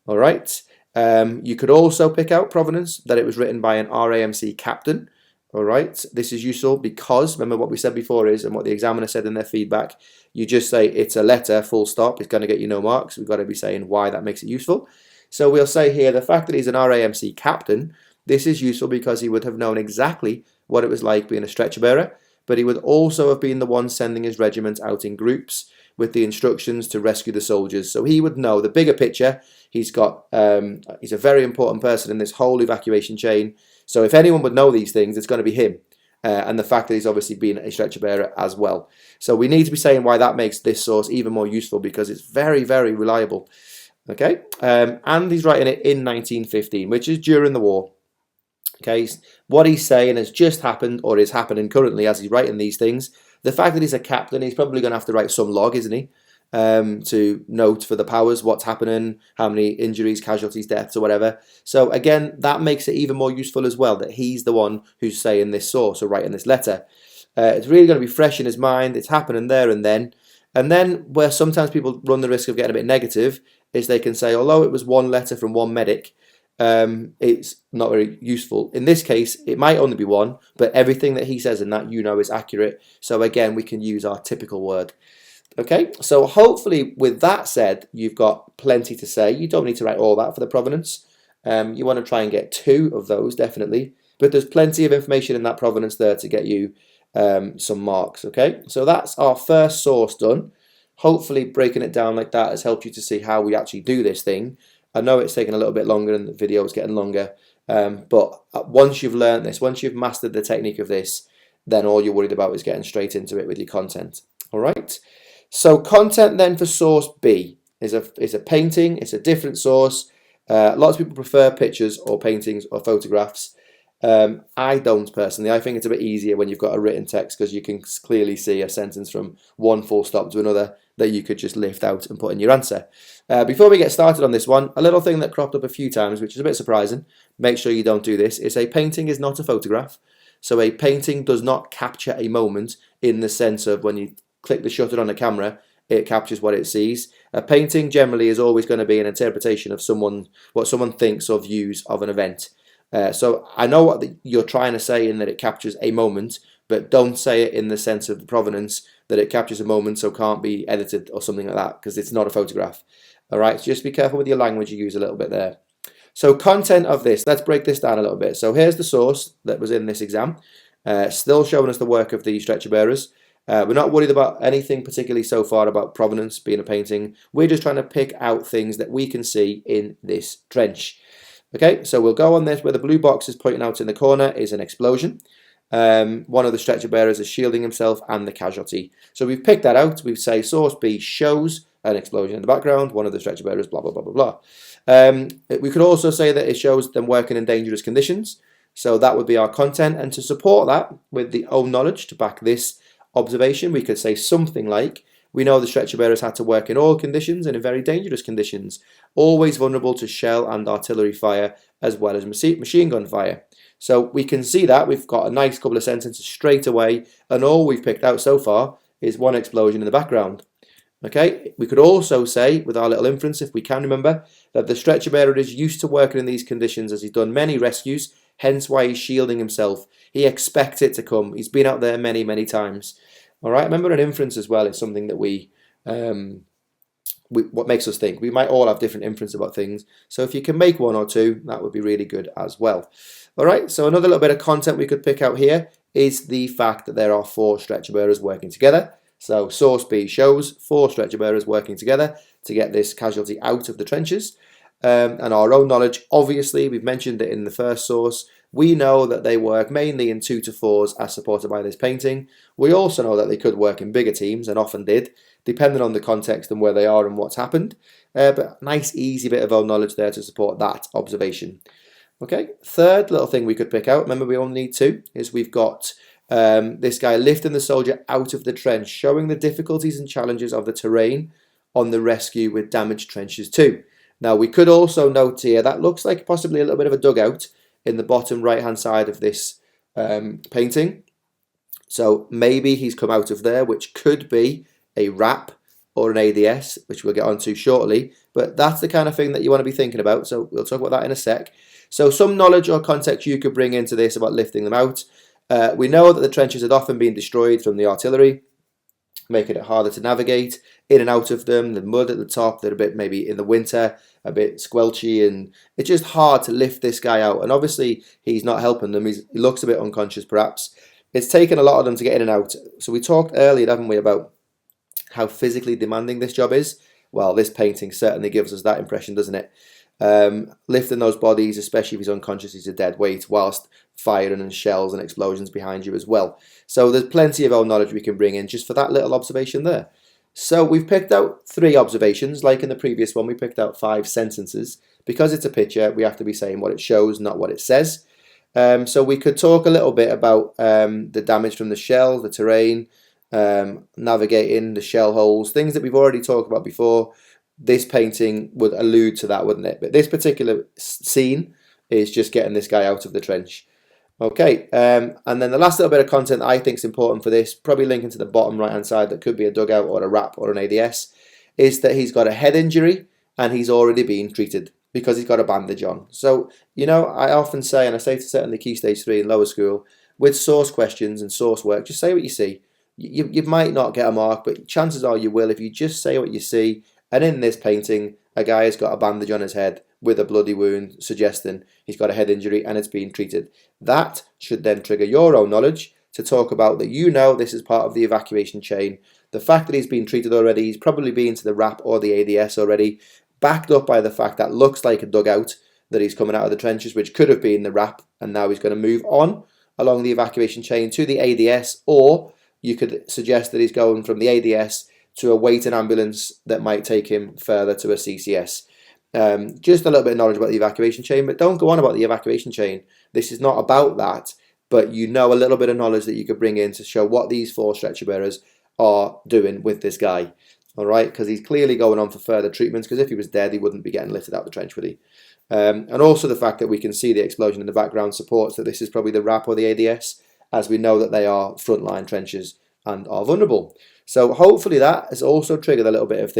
All right. You could also pick out provenance, that it was written by an RAMC captain. All right. This is useful because, remember what we said before is, and what the examiner said in their feedback, you just say it's a letter, full stop. It's going to get you no marks. We've got to be saying why that makes it useful. So we'll say here, the fact that he's an RAMC captain, this is useful because he would have known exactly what it was like being a stretcher bearer, but he would also have been the one sending his regiment out in groups with the instructions to rescue the soldiers. So he would know the bigger picture. He's a very important person in this whole evacuation chain. So if anyone would know these things, it's going to be him. And the fact that he's obviously been a stretcher bearer as well. So we need to be saying why that makes this source even more useful, because it's very, very reliable. Okay, and he's writing it in 1915, which is during the war. Okay, what he's saying has just happened, or is happening currently as he's writing these things. The fact that he's a captain, he's probably going to have to write some log, isn't he? To note for the powers what's happening, how many injuries, casualties, deaths, or whatever. So again, that makes it even more useful as well, that he's the one who's saying this source or writing this letter. It's really going to be fresh in his mind. It's happening there and then. And then where sometimes people run the risk of getting a bit negative is they can say, although it was one letter from one medic, it's not very useful. In this case, it might only be one, but everything that he says in that, is accurate. So again, we can use our typical word. Okay, so hopefully with that said, you've got plenty to say. You don't need to write all that for the provenance. You want to try and get 2 of those, definitely. But there's plenty of information in that provenance there to get you some marks. Okay, so that's our first source done. Hopefully breaking it down like that has helped you to see how we actually do this thing. I know it's taken a little bit longer and the video is getting longer, but once you've learned this, once you've mastered the technique of this, then all you're worried about is getting straight into it with your content. All right. So content then for source B is a painting. It's a different source. Lots of people prefer pictures or paintings or photographs. I don't personally. I think it's a bit easier when you've got a written text because you can clearly see a sentence from one full stop to another that you could just lift out and put in your answer. Before we get started on this one, a little thing that cropped up a few times, which is a bit surprising, make sure you don't do this, is a painting is not a photograph. So a painting does not capture a moment in the sense of when you click the shutter on a camera, it captures what it sees. A painting generally is always going to be an interpretation of what someone thinks or views of an event. So I know what you're trying to say in that it captures a moment, but don't say it in the sense of the provenance that it captures a moment so can't be edited or something like that, because it's not a photograph. All right, so just be careful with your language you use a little bit there. So content of this, let's break this down a little bit. So here's the source that was in this exam, still showing us the work of the stretcher bearers. We're not worried about anything particularly so far about provenance being a painting. We're just trying to pick out things that we can see in this trench. Okay, so we'll go on this where the blue box is pointing out in the corner is an explosion. One of the stretcher bearers is shielding himself and the casualty. So we've picked that out. We say source B shows an explosion in the background. One of the stretcher bearers, blah, blah, blah, blah, blah. We could also say that it shows them working in dangerous conditions. So that would be our content. And to support that with the own knowledge to back this observation, we could say something like, we know the stretcher bearers had to work in all conditions and in very dangerous conditions, always vulnerable to shell and artillery fire as well as machine gun fire. So we can see that we've got a nice couple of sentences straight away, and all we've picked out so far is one explosion in the background. Okay, we could also say with our little inference, if we can remember, that the stretcher bearer is used to working in these conditions as he's done many rescues, hence why he's shielding himself. He expects it to come. He's been out there many, many times. All right, remember an inference as well is something that what makes us think. We might all have different inference about things. So if you can make one or two, that would be really good as well. All right, so another little bit of content we could pick out here is the fact that there are 4 stretcher bearers working together. So source B shows 4 stretcher bearers working together to get this casualty out of the trenches. And our own knowledge, obviously, we've mentioned it in the first source. We know that they work mainly in 2 to 4s as supported by this painting. We also know that they could work in bigger teams and often did, depending on the context and where they are and what's happened. But nice, easy bit of own knowledge there to support that observation. Okay, third little thing we could pick out, remember we only need 2, is we've got this guy lifting the soldier out of the trench, showing the difficulties and challenges of the terrain on the rescue with damaged trenches too. Now we could also note here that looks like possibly a little bit of a dugout in the bottom right hand side of this painting. So maybe he's come out of there, which could be a RAP or an ADS, which we'll get onto shortly. But that's the kind of thing that you want to be thinking about. So we'll talk about that in a sec. So some knowledge or context you could bring into this about lifting them out. We know that the trenches had often been destroyed from the artillery, making it harder to navigate in and out of them. The mud at the top, they're a bit maybe in the winter, a bit squelchy, and it's just hard to lift this guy out. And obviously he's not helping them. He looks a bit unconscious perhaps. It's taken a lot of them to get in and out. So we talked earlier, haven't we, about how physically demanding this job is? Well, this painting certainly gives us that impression, doesn't it? Lifting those bodies, especially if he's unconscious, he's a dead weight, whilst firing and shells and explosions behind you as well. So there's plenty of own knowledge we can bring in just for that little observation there. So we've picked out 3 observations. Like in the previous one, we picked out 5 sentences. Because it's a picture, we have to be saying what it shows, not what it says. So we could talk a little bit about the damage from the shell, the terrain, navigating the shell holes, things that we've already talked about before. This painting would allude to that, wouldn't it? But this particular scene is just getting this guy out of the trench. Okay, and then the last little bit of content I think is important for this, probably linking to the bottom right hand side, that could be a dugout or a RAP or an ADS, is that he's got a head injury and he's already been treated because he's got a bandage on. So, you know, I often say, and I say to certainly Key Stage 3 in lower school, with source questions and source work, just say what you see. You might not get a mark, but chances are you will if you just say what you see. And in this painting, a guy has got a bandage on his head with a bloody wound, suggesting he's got a head injury and it's being treated. That should then trigger your own knowledge to talk about that you know this is part of the evacuation chain. The fact that he's been treated already, he's probably been to the RAP or the ADS already, backed up by the fact that looks like a dugout that he's coming out of the trenches, which could have been the RAP, and now he's going to move on along the evacuation chain to the ADS or you could suggest that he's going from the ADS to a waiting ambulance that might take him further to a CCS. Just a little bit of knowledge about the evacuation chain, but don't go on about the evacuation chain. This is not about that, but you know a little bit of knowledge that you could bring in to show what these 4 stretcher bearers are doing with this guy. All right, because he's clearly going on for further treatments, because if he was dead, he wouldn't be getting lifted out the trench, would he? And also the fact that we can see the explosion in the background supports that this is probably the RAP or the ADS, as we know that they are frontline trenches and are vulnerable. So hopefully that has also triggered a little bit of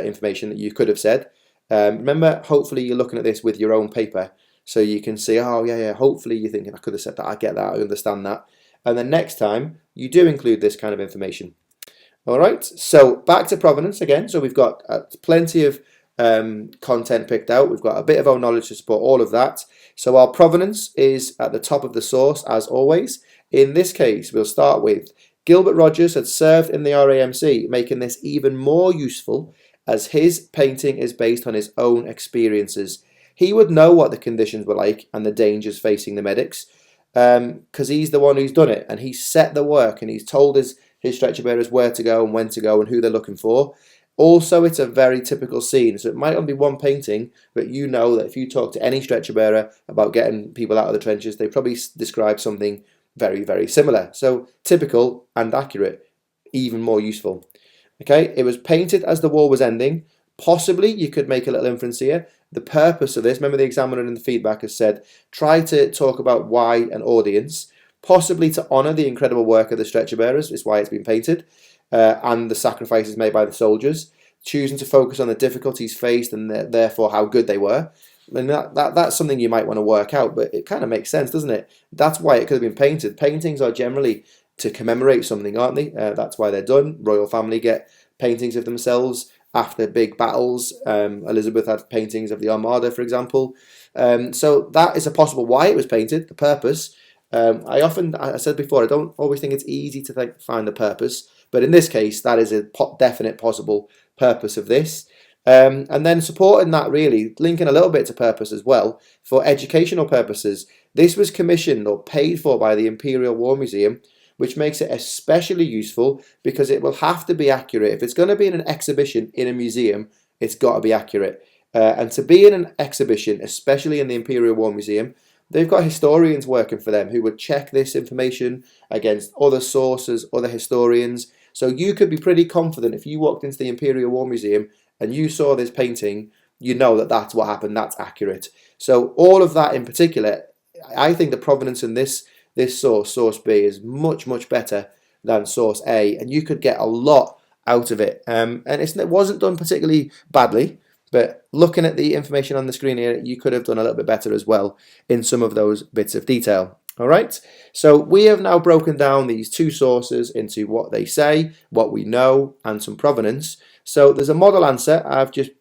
information that you could have said. Remember, hopefully you're looking at this with your own paper, so you can see, oh yeah, hopefully you're thinking, I could have said that, I get that, I understand that. And then next time, you do include this kind of information. All right, so back to provenance again. So we've got plenty of content picked out. We've got a bit of our knowledge to support all of that. So our provenance is at the top of the source, as always. In this case, we'll start with Gilbert Rogers had served in the RAMC, making this even more useful as his painting is based on his own experiences. He would know what the conditions were like and the dangers facing the medics, because he's the one who's done it, and he's set the work, and he's told his stretcher bearers where to go and when to go and who they're looking for. Also, it's a very typical scene, so it might only be one painting, but you know that if you talk to any stretcher bearer about getting people out of the trenches, they probably describe something very, very similar. So typical and accurate, even more useful. Okay, it was painted as the war was ending. Possibly you could make a little inference here. The purpose of this, remember the examiner in the feedback has said, try to talk about why an audience, possibly to honour the incredible work of the stretcher bearers, is why it's been painted, and the sacrifices made by the soldiers, choosing to focus on the difficulties faced and therefore how good they were. And that's something you might want to work out, but it kind of makes sense, doesn't it? That's why it could have been painted. Paintings are generally to commemorate something, aren't they? That's why they're done. Royal family get paintings of themselves after big battles. Elizabeth had paintings of the Armada, for example. So that is a possible why it was painted, the purpose. I said before, I don't always think it's easy to find the purpose, but in this case, that is a definite possible purpose of this. And then supporting that, really linking a little bit to purpose as well, for educational purposes. This was commissioned or paid for by the Imperial War Museum, which makes it especially useful because it will have to be accurate. If it's going to be in an exhibition in a museum, it's got to be accurate. And to be in an exhibition, especially in the Imperial War Museum, they've got historians working for them who would check this information against other sources, other historians. So you could be pretty confident if you walked into the Imperial War Museum and you saw this painting, you know that that's what happened, that's accurate. So all of that in particular, I think the provenance in this source B, is much, much better than source A, and you could get a lot out of it. And it wasn't done particularly badly, but looking at the information on the screen here, you could have done a little bit better as well in some of those bits of detail. All right, so we have now broken down these 2 sources into what they say, what we know, and some provenance. So there's a model answer.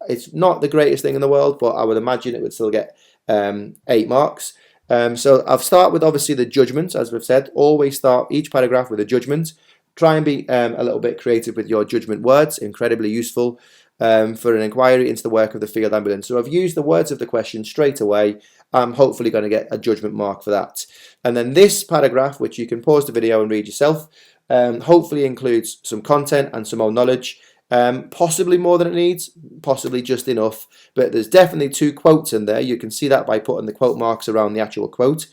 It's not the greatest thing in the world, but I would imagine it would still get 8 marks. So I'll start with obviously the judgment, as we've said. Always start each paragraph with a judgment. Try and be a little bit creative with your judgment words, incredibly useful for an inquiry into the work of the field ambulance. So I've used the words of the question straight away. I'm hopefully going to get a judgment mark for that. And then this paragraph, which you can pause the video and read yourself, hopefully includes some content and some more knowledge. Possibly more than it needs, possibly just enough, but there's definitely 2 quotes in there. You can see that by putting the quote marks around the actual quote.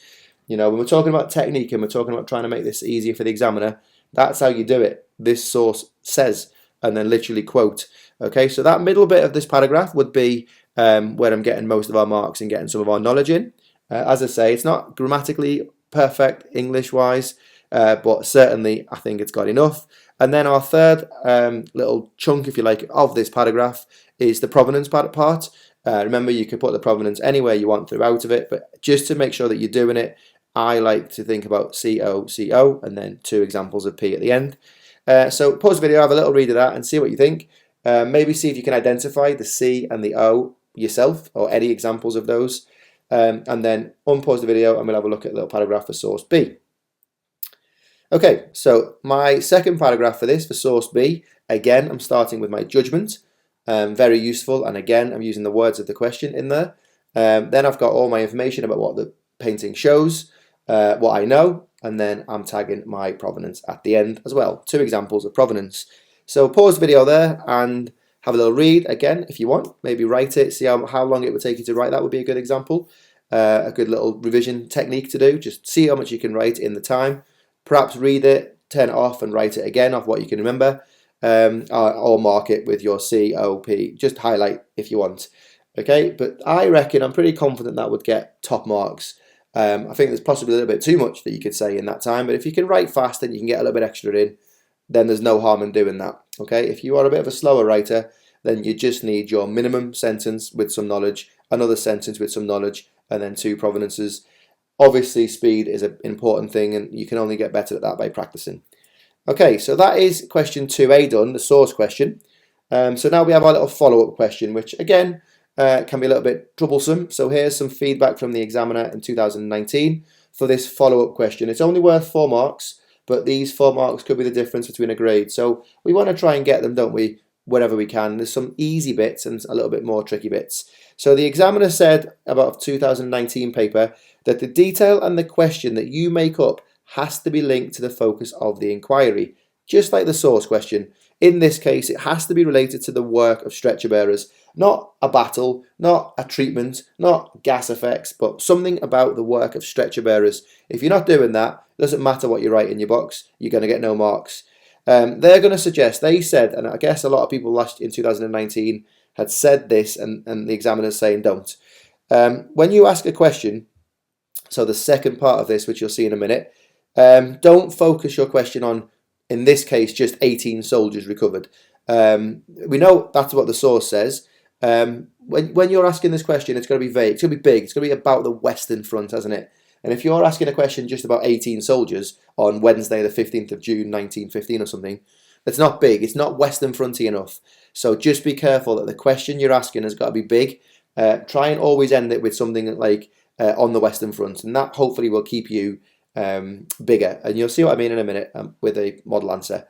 You know, when we're talking about technique and we're talking about trying to make this easier for the examiner, that's how you do it. This source says, and then literally quote. Okay, so that middle bit of this paragraph would be where I'm getting most of our marks and getting some of our knowledge in. As I say, it's not grammatically perfect English-wise, but certainly I think it's got enough. And then our third little chunk, if you like, of this paragraph is the provenance part. Remember, you could put the provenance anywhere you want throughout of it, but just to make sure that you're doing it, I like to think about CO, and then 2 examples of P at the end. So pause the video, have a little read of that and see what you think. Maybe see if you can identify the C and the O yourself, or any examples of those. And then unpause the video and we'll have a look at a little paragraph for source B. Okay, so my second paragraph for this, for source B, again, I'm starting with my judgment. Very useful, and again, I'm using the words of the question in there. Then I've got all my information about what the painting shows. what I know, and then I'm tagging my provenance at the end as well. 2 examples of provenance. So pause the video there and have a little read again if you want. Maybe write it, see how long it would take you to write. That would be a good example. A good little revision technique to do. Just see how much you can write in the time. Perhaps read it, turn it off and write it again off what you can remember. Or mark it with your COP. Just highlight if you want. Okay, but I reckon I'm pretty confident that would get top marks. I think there's possibly a little bit too much that you could say in that time, but if you can write fast and you can get a little bit extra in, then there's no harm in doing that. Okay, if you are a bit of a slower writer, then you just need your minimum sentence with some knowledge, another sentence with some knowledge, and then 2 provenances. Obviously, speed is an important thing, and you can only get better at that by practicing. Okay, so that is question 2A done, the source question. So now we have our little follow-up question, which again can be a little bit troublesome. So here's some feedback from the examiner in 2019 for this follow-up question. It's only worth 4 marks, but these 4 marks could be the difference between a grade. So we want to try and get them, don't we, wherever we can. There's some easy bits and a little bit more tricky bits. So the examiner said about a 2019 paper that the detail and the question that you make up has to be linked to the focus of the inquiry, just like the source question. In this case, it has to be related to the work of stretcher bearers, not a battle, not a treatment, not gas effects, but something about the work of stretcher bearers. If you're not doing that, it doesn't matter what you write in your box, you're going to get no marks. They're going to suggest, they said, and I guess a lot of people last in 2019 had said this, and the examiner's saying don't. When you ask a question, so the second part of this, which you'll see in a minute, don't focus your question on, in this case, just 18 soldiers recovered. We know that's what the source says. When you're asking this question, it's going to be vague. It's going to be big. It's going to be about the Western Front, hasn't it? And if you're asking a question just about 18 soldiers on Wednesday, the 15th of June, 1915 or something, it's not big. It's not Western Fronty enough. So just be careful that the question you're asking has got to be big. Try and always end it with something like on the Western Front, and that hopefully will keep you bigger. And you'll see what I mean in a minute with a model answer.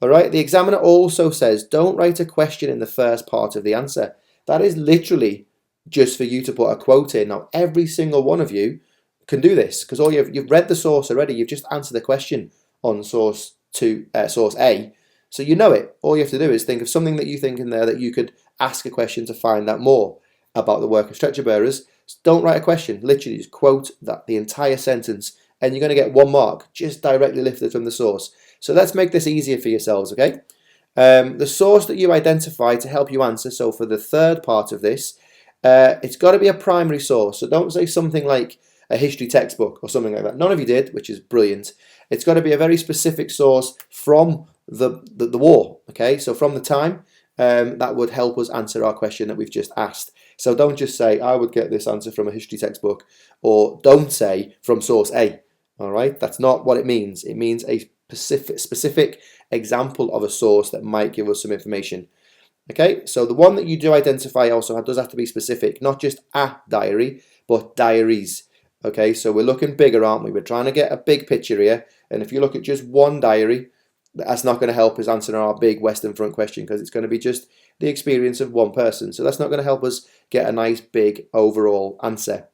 All right. The examiner also says don't write a question in the first part of the answer. That is literally just for you to put a quote in. Now, every single one of you can do this because all you've read the source already. You've just answered the question on source A, so you know it. All you have to do is think of something that you think in there that you could ask a question to find out more about the work of stretcher bearers. Don't write a question. Literally, just quote the entire sentence, and you're going to get 1 mark just directly lifted from the source. So let's make this easier for yourselves, okay? The source that you identify to help you answer, so for the third part of this, it's got to be a primary source. So don't say something like a history textbook or something like that. None of you did, which is brilliant. It's got to be a very specific source from the war, okay? So from the time, that would help us answer our question that we've just asked. So don't just say, I would get this answer from a history textbook, or don't say from source A, all right? That's not what it means. It means a specific example of a source that might give us some information. Okay, so the one that you do identify also does have to be specific, not just a diary, but diaries. Okay, so we're looking bigger, aren't we? We're trying to get a big picture here, and if you look at just one diary, that's not going to help us answer our big Western Front question because it's going to be just the experience of one person. So that's not going to help us get a nice big overall answer.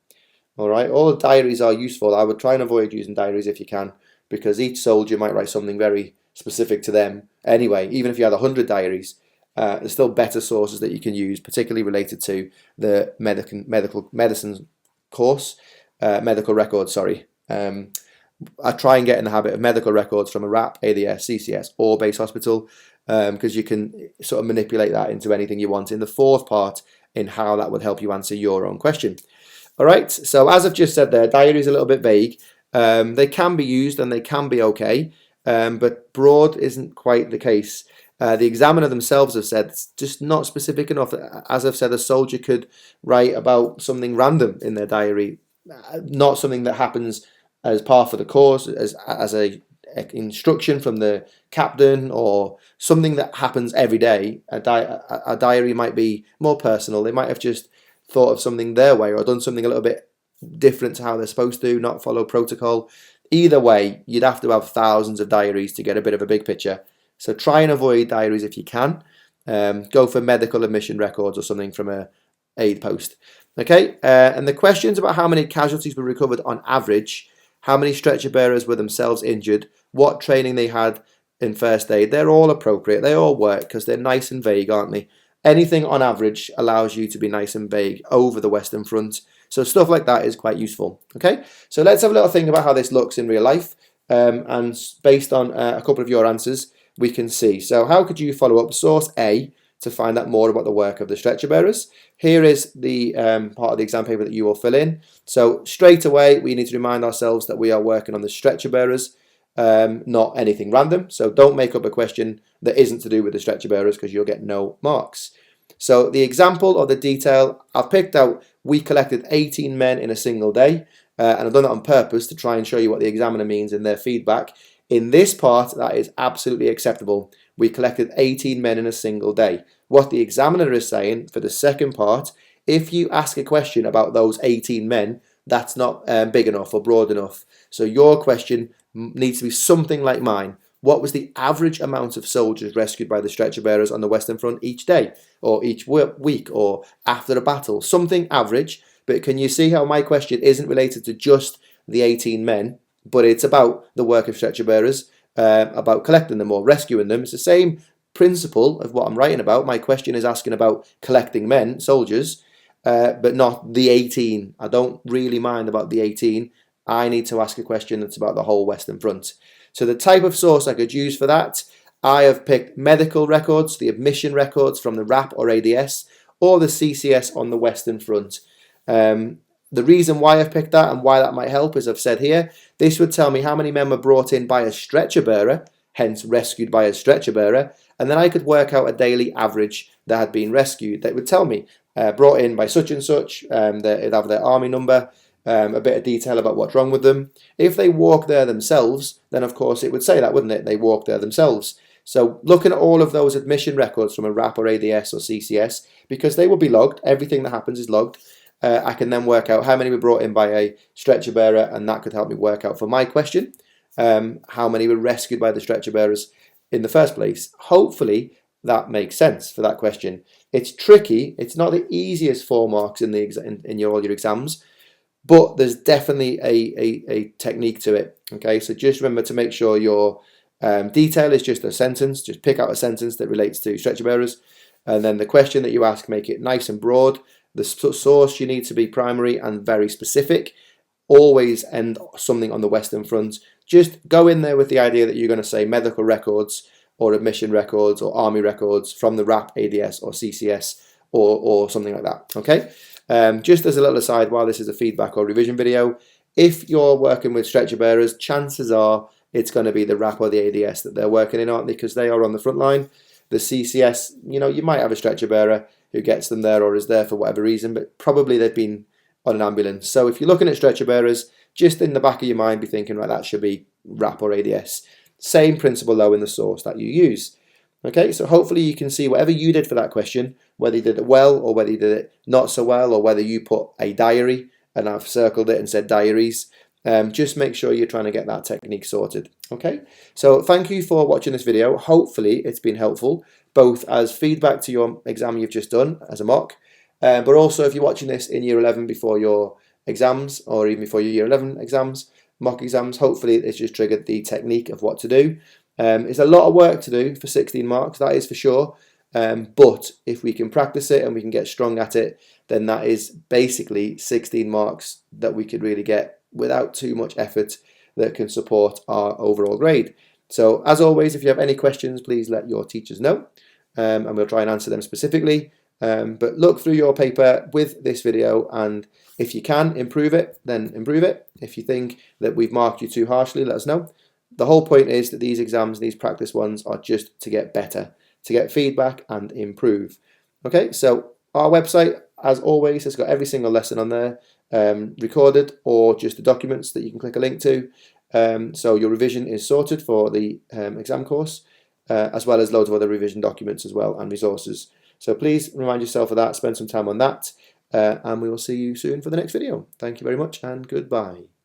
All right, all the diaries are useful. I would try and avoid using diaries if you can, because each soldier might write something very specific to them. Anyway, even if you had 100 diaries, there's still better sources that you can use, particularly related to the medical medicine course, medical records, sorry. I try and get in the habit of medical records from a RAP, ADS, CCS, or base hospital, because you can sort of manipulate that into anything you want in the fourth part in how that would help you answer your own question. All right, so as I've just said there, diary is a little bit vague. They can be used and they can be okay, but broad isn't quite the case. The examiner themselves have said it's just not specific enough. As I've said, a soldier could write about something random in their diary, not something that happens as part of the course, as a instruction from the captain, or something that happens every day. A diary might be more personal. They might have just thought of something their way or done something a little bit different to how they're supposed to, not follow protocol. Either way, you'd have to have thousands of diaries to get a bit of a big picture. So try and avoid diaries if you can. Go for medical admission records or something from a aid post. Okay, and the questions about how many casualties were recovered on average how many stretcher bearers were themselves injured, what training they had in first aid. They're all appropriate. They all work because they're nice and vague, aren't they? Anything on average allows you to be nice and vague over the Western Front. So stuff like that is quite useful. Okay, so let's have a little think about how this looks in real life. And based on a couple of your answers, we can see. So how could you follow up source A to find out more about the work of the stretcher bearers? Here is the part of the exam paper that you will fill in. So straight away, we need to remind ourselves that we are working on the stretcher bearers, not anything random. So don't make up a question that isn't to do with the stretcher bearers because you'll get no marks. So the example or the detail, I've picked out, we collected 18 men in a single day. And I've done that on purpose to try and show you what the examiner means in their feedback. In this part, that is absolutely acceptable. We collected 18 men in a single day. What the examiner is saying for the second part, if you ask a question about those 18 men, that's not big enough or broad enough. So your question needs to be something like mine. What was the average amount of soldiers rescued by the stretcher bearers on the Western Front each day, or each week, or after a battle? Something average. But can you see how my question isn't related to just the 18 men, but it's about the work of stretcher bearers, about collecting them or rescuing them? It's the same principle of what I'm writing about. My question is asking about collecting men, soldiers, but not the 18. I don't really mind about the 18. I need to ask a question that's about the whole Western Front. So the type of source I could use for that, I have picked medical records, the admission records from the RAP or ADS, or the CCS on the Western Front. The reason why I've picked that and why that might help, as I've said here, this would tell me how many men were brought in by a stretcher bearer, hence rescued by a stretcher bearer, and then I could work out a daily average that had been rescued. That would tell me brought in by such and such, they'd have their army number, a bit of detail about what's wrong with them. If they walk there themselves, then of course it would say that, wouldn't it? They walk there themselves. So looking at all of those admission records from a RAP or ADS or CCS, because they will be logged, everything that happens is logged, I can then work out how many were brought in by a stretcher bearer, and that could help me work out for my question how many were rescued by the stretcher bearers in the first place. Hopefully that makes sense for that question. It's tricky. It's not the easiest 4 marks in all your exams, but there's definitely a technique to it. Okay, so just remember to make sure your detail is just a sentence. Just pick out a sentence that relates to stretcher bearers, and then the question that you ask, make it nice and broad. The source you need to be primary and very specific. Always end something on the Western Front. Just go in there with the idea that you're going to say medical records or admission records or army records from the RAP, ADS or CCS or something like that. Okay. Just as a little aside, while this is a feedback or revision video, if you're working with stretcher bearers, chances are it's going to be the RAP or the ADS that they're working in, aren't they? Because they are on the front line. The CCS, you might have a stretcher bearer who gets them there or is there for whatever reason, but probably they've been on an ambulance. So if you're looking at stretcher bearers, just in the back of your mind be thinking, right, that should be RAP or ADS. Same principle though in the source that you use. Okay, so hopefully you can see whatever you did for that question, whether you did it well or whether you did it not so well, or whether you put a diary and I've circled it and said diaries. Just make sure you're trying to get that technique sorted. Okay, so thank you for watching this video. Hopefully it's been helpful, both as feedback to your exam you've just done as a mock, but also if you're watching this in year 11 before your exams, or even before your year 11 exams, mock exams, hopefully it's just triggered the technique of what to do. It's a lot of work to do for 16 marks, that is for sure, but if we can practice it and we can get strong at it, then that is basically 16 marks that we could really get without too much effort that can support our overall grade. So as always, if you have any questions, please let your teachers know, and we'll try and answer them specifically. But look through your paper with this video, and if you can improve it, then improve it. If you think that we've marked you too harshly, let us know. The whole point is that these exams, these practice ones, are just to get better, to get feedback and improve. Okay, so our website, as always, has got every single lesson on there, recorded or just the documents that you can click a link to. So your revision is sorted for the exam course, as well as loads of other revision documents as well and resources. So please remind yourself of that, spend some time on that, and we will see you soon for the next video. Thank you very much and goodbye.